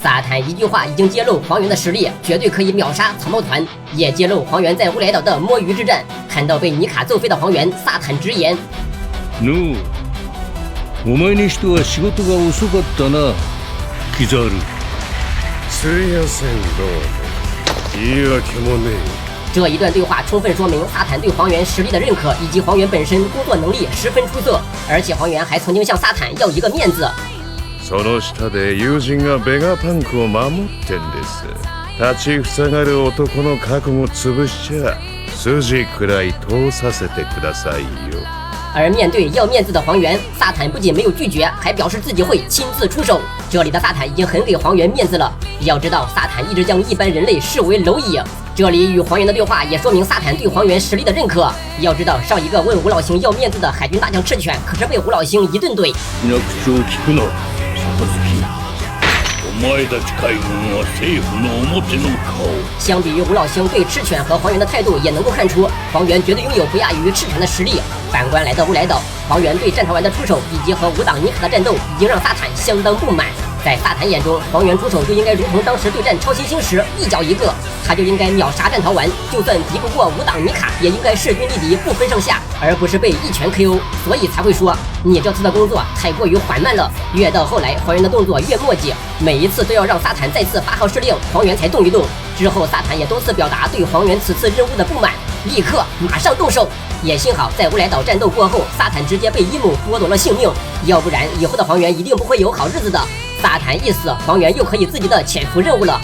萨坦一句话已经揭露黄猿的实力，绝对可以秒杀草帽团，也揭露黄猿在乌来岛的摸鱼之战。看到被尼卡揍飞的黄猿，萨坦直言：“No，お前にしては仕事が遅かったな、キザル。すいませんどうも。言い訳もねえ。”这一段对话充分说明萨坦对黄猿实力的认可，以及黄猿本身工作能力十分出色，而且黄猿还曾经向萨坦要一个面子。その下で友人がベガパンクを守ってんです。立ちふさがる男の覚悟潰しちゃ筋くらい通させてくださいよ。而面对要面子的黄猿，萨坦不仅没有拒绝，还表示自己会亲自出手。这里的萨坦已经很给黄猿面子了。要知道，萨坦一直将一般人类视为蝼蚁。这里与黄猿的对话也说明萨坦对黄猿实力的认可。要知道，上一个问吴老星要面子的海军大将赤犬，可是被吴老星一顿怼。相比于吴老星对赤犬和黄猿的态度，也能够看出黄猿绝对拥有不亚于赤犬的实力。反观来到乌来岛，黄猿对战团丸的出手以及和五党尼卡的战斗，已经让萨坦相当不满。在萨坦眼中，黄猿出手就应该如同当时对战超新星时一脚一个，他就应该秒杀战桃丸，就算敌不过五党尼卡，也应该势均力敌，不分上下，而不是被一拳 KO。所以才会说你这次的工作太过于缓慢了。越到后来，黄猿的动作越磨叽，每一次都要让萨坦再次发号施令，黄猿才动一动。之后萨坦也多次表达对黄猿此次任务的不满，立刻马上动手。也幸好在乌来岛战斗过后，萨坦直接被伊姆剥夺了性命，要不然以后的黄猿一定不会有好日子的。萨坦一死，黄猿又可以自己的潜伏任务了。